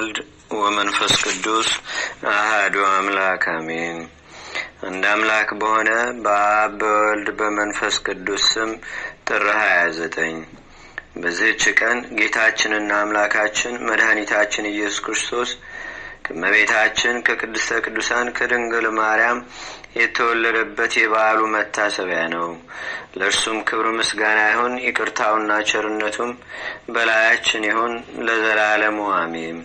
ወወልድ ወመንፈስ ቅዱስ አሐዱ አምላክ አሜን። አንድ አምላክ በሆነ በአብ በወልድ በመንፈስ ቅዱስ ስም ጥር 29 በዚህች ቀን ጌታችንና አምላካችን መድኃኒታችን ኢየሱስ ክርስቶስ ከእመቤታችን ከቅድስተ ቅዱሳን ከድንግል ማርያም የተወለደበት የበዓሉ መታሰቢያ ነው። ለእርሱም ክብር ምስጋና ይሁን፣ ይቅርታውና ቸርነቱም በላያችን ይሁን ለዘላለሙ አሜን።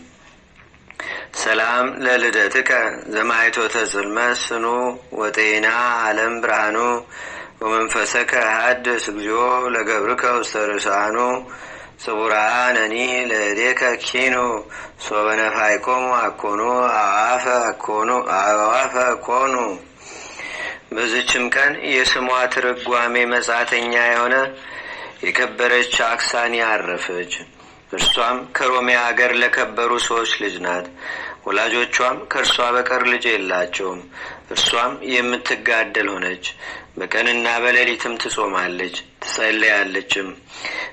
ሰላም ለልደትከ ዘማይቶተ ጽልመት ስኑ ወጤና ዓለም ብርሃኑ ወመንፈሰከ ሀድስ እግዚኦ ለገብርከ ውስተ ርሳኑ ስቡራነኒ ለእዴከ ኪኑ ሶበነፋይኮሙ አኮኑ አዋፈ ኮኑ። በዚችም ቀን የስሟ ትርጓሜ መጻተኛ የሆነ የከበረች አክሳኒ አረፈች። እርሷም ከሮሜ አገር ለከበሩ ሰዎች ልጅ ናት። ወላጆቿም ከእርሷ በቀር ልጅ የላቸውም። እርሷም የምትጋደል ሆነች። በቀንና በሌሊትም ትጾማለች ትጸልያለችም።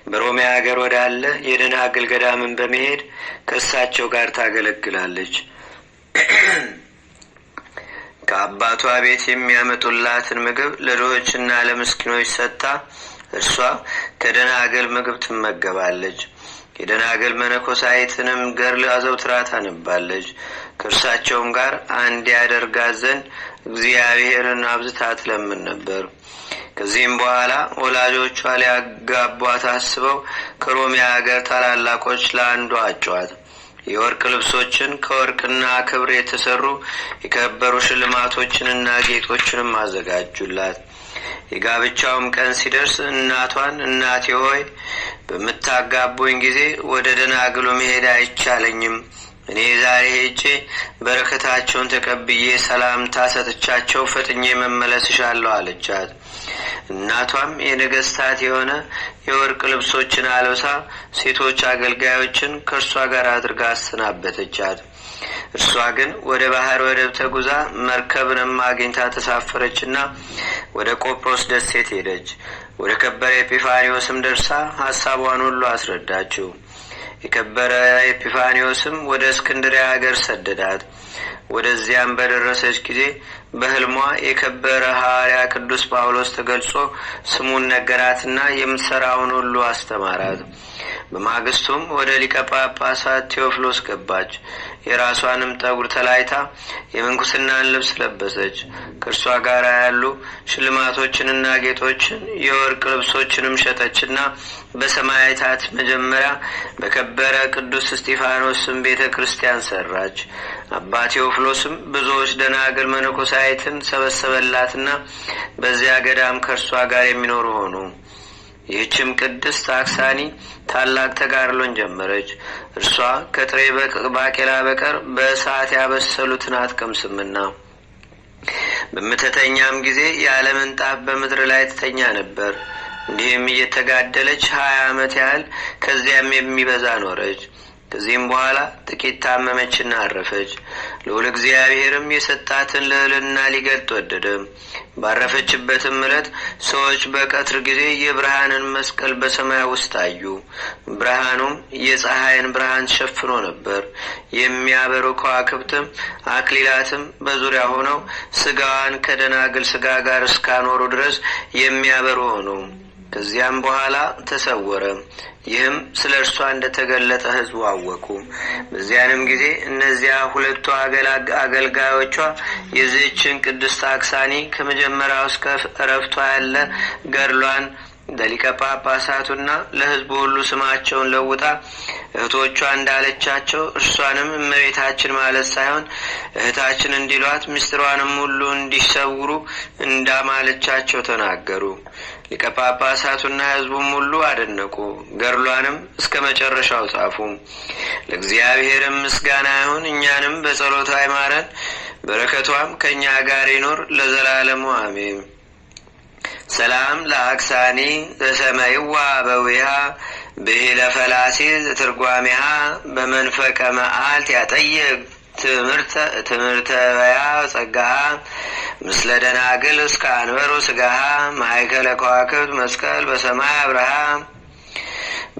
በሮሜ አገር ወዳለ የደናግል ገዳምን በመሄድ ከእሳቸው ጋር ታገለግላለች። ከአባቷ ቤት የሚያመጡላትን ምግብ ለድሆችና ለምስኪኖች ሰጥታ እርሷ ከደናግል ምግብ ትመገባለች። የደናግል መነኮሳይትንም ገድል አዘውትራ ታነባለች። ከእርሳቸውም ጋር አንድ ያደርጋት ዘንድ እግዚአብሔርን አብዝታ ትለምን ነበር። ከዚህም በኋላ ወላጆቿ ሊያጋቧት አስበው ከሮሜ አገር ታላላቆች ለአንዱ አጯት። የወርቅ ልብሶችን ከወርቅና ክብር የተሰሩ የከበሩ ሽልማቶችንና ጌጦችንም አዘጋጁላት። የጋብቻውም ቀን ሲደርስ እናቷን እናቴ ሆይ በምታጋቡኝ ጊዜ ወደ ደናግሉ መሄድ አይቻለኝም። እኔ ዛሬ ሄጄ በረከታቸውን ተቀብዬ ሰላምታ ሰጥቻቸው ፈጥኜ መመለስሻለሁ አለቻት። እናቷም የነገስታት የሆነ የወርቅ ልብሶችን አልብሳ ሴቶች አገልጋዮችን ከእርሷ ጋር አድርጋ አሰናበተቻት። እርሷ ግን ወደ ባህር ወደብ ተጉዛ መርከብንም አግኝታ ተሳፈረችና ወደ ቆጵሮስ ደሴት ሄደች። ወደ ከበረ ኤጲፋኒዎስም ደርሳ ሐሳቧን ሁሉ አስረዳችው። የከበረ ኤጲፋኒዎስም ወደ እስክንድርያ ሀገር ሰደዳት። ወደዚያም በደረሰች ጊዜ በሕልሟ የከበረ ሐዋርያ ቅዱስ ጳውሎስ ተገልጾ ስሙን ነገራትና የምትሰራውን ሁሉ አስተማራት። በማግስቱም ወደ ሊቀ ጳጳሳት ቴዎፍሎስ ገባች። የራሷንም ጠጉር ተላይታ የምንኩስናን ልብስ ለበሰች። ከእርሷ ጋር ያሉ ሽልማቶችንና ጌጦችን የወርቅ ልብሶችንም ሸጠችና በሰማዕታት መጀመሪያ በከበረ ቅዱስ እስጢፋኖስም ቤተ ክርስቲያን ሰራች። አባ ቴዎፍሎስም ብዙዎች ደናግል መነኮሳይትን ሰበሰበላትና በዚያ ገዳም ከእርሷ ጋር የሚኖሩ ሆኑ። ይህችም ቅድስት አክሳኒ ታላቅ ተጋድሎን ጀመረች። እርሷ ከጥሬ ባቄላ በቀር በእሳት ያበሰሉትን አትቀምስምና። በምትተኛም ጊዜ ያለ ምንጣፍ በምድር ላይ ትተኛ ነበር። እንዲህም እየተጋደለች 20 ዓመት ያህል ከዚያም የሚበዛ ኖረች። ከዚህም በኋላ ጥቂት ታመመችና አረፈች። ልዑል እግዚአብሔርም የሰጣትን ልዕልና ሊገልጥ ወደደ። ባረፈችበትም ዕለት ሰዎች በቀትር ጊዜ የብርሃንን መስቀል በሰማይ ውስጥ አዩ። ብርሃኑም የፀሐይን ብርሃን ሸፍኖ ነበር። የሚያበሩ ከዋክብትም አክሊላትም በዙሪያ ሆነው ስጋዋን ከደናግል ስጋ ጋር እስካኖሩ ድረስ የሚያበሩ ሆኑ። ከዚያም በኋላ ተሰወረ። ይህም ስለ እርሷ እንደተገለጠ ሕዝቡ አወቁ። በዚያንም ጊዜ እነዚያ ሁለቱ አገልጋዮቿ የዚህችን ቅድስት አክሳኒ ከመጀመሪያው እስከ እረፍቷ ያለ ገድሏን ለሊቀ ጳጳሳቱና ለሕዝቡ ሁሉ ስማቸውን ለውጣ እህቶቿ እንዳለቻቸው እርሷንም እመቤታችን ማለት ሳይሆን እህታችን እንዲሏት ምስጢሯንም ሁሉ እንዲሰውሩ እንዳማለቻቸው ተናገሩ። ሊቀ ጳጳሳቱና ሕዝቡም ሁሉ አደነቁ። ገድሏንም እስከ መጨረሻው ጻፉ። ለእግዚአብሔርም ምስጋና ይሁን፣ እኛንም በጸሎቷ ይማረን፣ በረከቷም ከእኛ ጋር ይኖር ለዘላለሙ አሜን። ሰላም ለአክሳኒ ዘሰመይዋ በዊሃ ብሂለ ፈላሲ ትርጓሜሃ በመንፈቀ መዓልት ያጠይቅ ትምህርተ በያ ጸጋሃ ምስለ ደናግል እስከ አንበሩ ስጋሃ ማይከለ ከዋክብት መስቀል በሰማይ አብርሃ።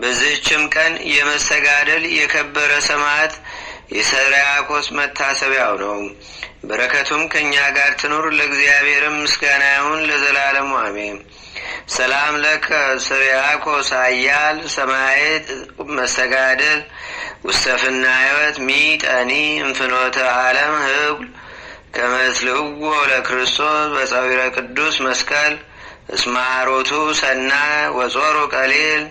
በዚህችም ቀን የመሰጋደል የከበረ ሰማዕት የሰሪያኮስ መታሰቢያው ነው። በረከቱም ከእኛ ጋር ትኑር። ለእግዚአብሔርም ምስጋና ይሁን ለዘላለሙ አሜን። ሰላም ለከ ስርያኮስ ኃያል ሰማዕት መስተጋድል ውስተፍና ሕይወት ሚጠኒ እንፍኖተ ዓለም ህጉል ከመስልዎ ለክርስቶስ በጸዊረ ቅዱስ መስቀል እስማሮቱ ሰናይ ወጾሩ ቀሊል።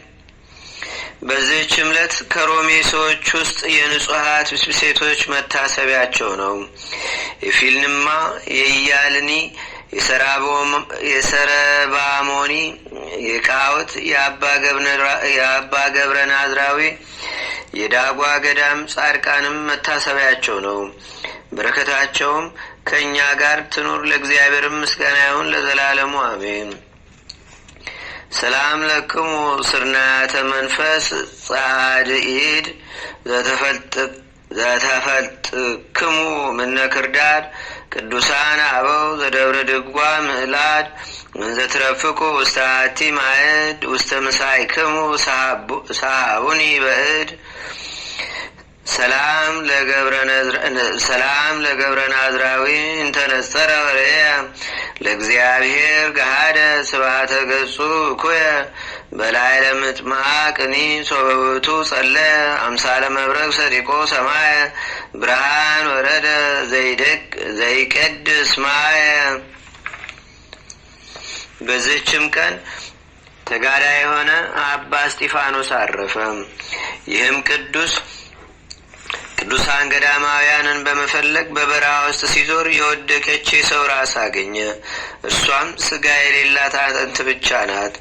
በዚህች ዕለት ከሮሜ ሰዎች ውስጥ የንጹሐት ሴቶች መታሰቢያቸው ነው። የፊልንማ፣ የኢያልኒ፣ የሰረባሞኒ፣ የቃውት፣ የአባ ገብረ ናዝራዊ፣ የዳጓ ገዳም ጻድቃንም መታሰቢያቸው ነው። በረከታቸውም ከእኛ ጋር ትኑር። ለእግዚአብሔር ምስጋና ይሁን ለዘላለሙ አሜን። ሰላም ለክሙ ስርናተ መንፈስ ጻድኢድ ዘተፈልጥክሙ ምነ ክርዳድ ቅዱሳን አበው ዘደብረ ድጓ ምዕላድ እንዘትረፍቁ ውስተ አቲ ማዕድ ውስተ ምሳይክሙ ሰሃቡኒ በእድ። ሰላም ለገብረ ናዝራዊ እንተነጸረ ወርእየ ለእግዚአብሔር ገሃደ ስብሐተ ገጹ እኩየ በላዕለ ምጥማቅኒ ሶበውቱ ጸለየ አምሳለ መብረቅ ሰዲቆ ሰማየ ብርሃን ወረደ ዘይቀድስ ማየ። በዚህችም ቀን ተጋዳይ የሆነ አባ እስጢፋኖስ አረፈ። ይህም ቅዱሳን ገዳማውያንን በመፈለግ በበረሃ ውስጥ ሲዞር የወደቀች የሰው ራስ አገኘ። እርሷም ስጋ የሌላት አጥንት ብቻ ናት።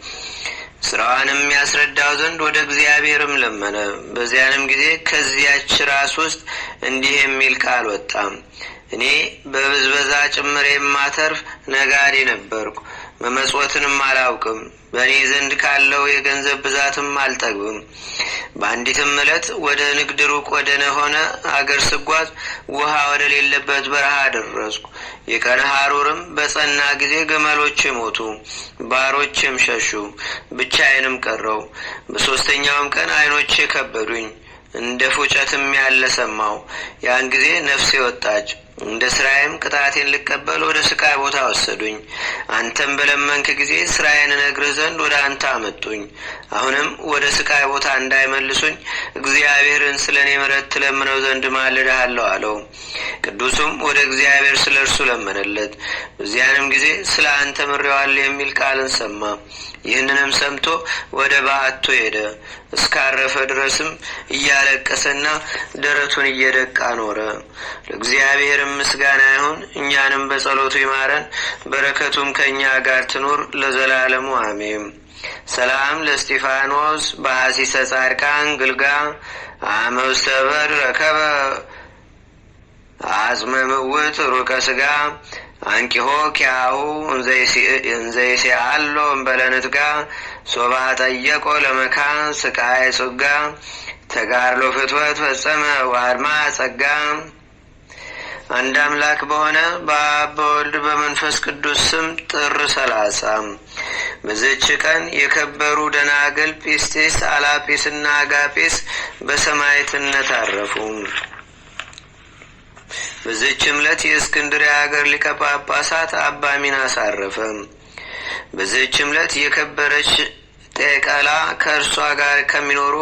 ስራዋንም ያስረዳው ዘንድ ወደ እግዚአብሔርም ለመነ። በዚያንም ጊዜ ከዚያች ራስ ውስጥ እንዲህ የሚል ቃል ወጣ። እኔ በብዝበዛ ጭምር የማተርፍ ነጋዴ ነበርኩ፣ መመጽወትንም አላውቅም። በእኔ ዘንድ ካለው የገንዘብ ብዛትም አልጠግብም። በአንዲትም ዕለት ወደ ንግድ ሩቅ ወደ ሆነ አገር ስጓዝ ውሃ ወደ ሌለበት በረሃ ደረስኩ። የቀን ሐሩርም በጸና ጊዜ ግመሎቼ ሞቱ፣ ባሮቼም ሸሹ፣ ብቻዬንም ቀረው። በሦስተኛውም ቀን ዓይኖቼ ከበዱኝ፣ እንደ ፉጨትም ያለ ሰማሁ። ያን ጊዜ ነፍሴ ወጣች። እንደ ስራዬም ቅጣቴን ልቀበል ወደ ስቃይ ቦታ ወሰዱኝ። አንተም በለመንክ ጊዜ ስራዬን እነግርህ ዘንድ ወደ አንተ አመጡኝ። አሁንም ወደ ስቃይ ቦታ እንዳይመልሱኝ እግዚአብሔርን ስለ እኔ ምሕረት ትለምነው ዘንድ ማልድሃለሁ አለው። ቅዱሱም ወደ እግዚአብሔር ስለ እርሱ ለመነለት። በዚያንም ጊዜ ስለ አንተ ምሬዋለሁ የሚል ቃልን ሰማ። ይህንንም ሰምቶ ወደ በዓቱ ሄደ። እስካረፈ ድረስም እያለቀሰና ደረቱን እየደቃ ኖረ። ለእግዚአብሔርም ምስጋና ይሁን፣ እኛንም በጸሎቱ ይማረን፣ በረከቱም ከእኛ ጋር ትኑር ለዘላለሙ አሜን። ሰላም ለእስጢፋኖስ በሐሲሰ ጻድቃን ግልጋ አመ ውስተ በድር ረከበ አጽመ ምውት ሩቀ ስጋ አንቂሆ ኪያሁ እንዘይሲአሎ እምበለንትጋ ሶባ ጠየቆ ለመካን ስቃይ ጹጋ ተጋድሎ ፍትወት ፈጸመ ዋድማ ጸጋ። አንድ አምላክ በሆነ በአብ በወልድ በመንፈስ ቅዱስ ስም ጥር 30 በዚህች ቀን የከበሩ ደናግል ጲስጢስ፣ አላጲስና አጋጲስ በሰማዕትነት አረፉ። በዚህችም ዕለት የእስክንድርያ ሀገር ሊቀ ጳጳሳት አባ ሚናስ አረፈ። በዚህችም ዕለት የከበረች ጤቀላ ከእርሷ ጋር ከሚኖሩ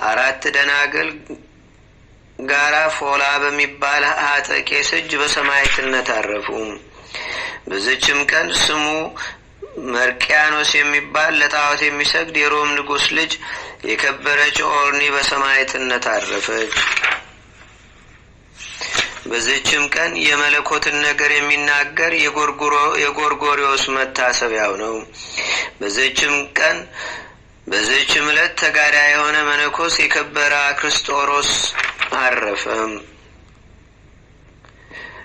4 ደናግል ጋራ ፎላ በሚባል ሀጠቄስ እጅ በሰማዕትነት አረፉ። በዚህችም ቀን ስሙ መርቅያኖስ የሚባል ለጣዖት የሚሰግድ የሮም ንጉሥ ልጅ የከበረች ኦርኒ በሰማዕትነት አረፈች። በዚህችም ቀን የመለኮትን ነገር የሚናገር የጎርጎሪዎስ መታሰቢያው ነው። በዚህችም ዕለት ተጋዳይ የሆነ መነኮስ የከበረ አክርስጦሮስ አረፈ።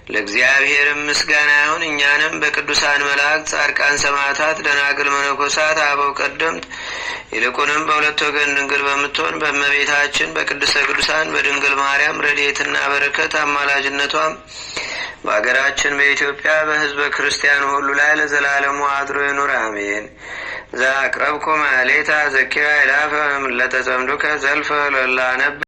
ለእግዚአብሔርም ምስጋና ይሁን፣ እኛንም በቅዱሳን መላእክት፣ ጻድቃን፣ ሰማዕታት፣ ደናግል፣ መነኮሳት፣ አበው ቀደምት ይልቁንም በሁለት ወገን ድንግል በምትሆን በእመቤታችን በቅድስተ ቅዱሳን በድንግል ማርያም ረድኤትና በረከት አማላጅነቷም በአገራችን በኢትዮጵያ በሕዝበ ክርስቲያኑ ሁሉ ላይ ለዘላለሙ አድሮ ይኑር አሜን። ዘአቅረብኩ ማሕሌተ ዘኪራ ይላፈ እምለተጸምዱከ ዘልፈ ለላነብ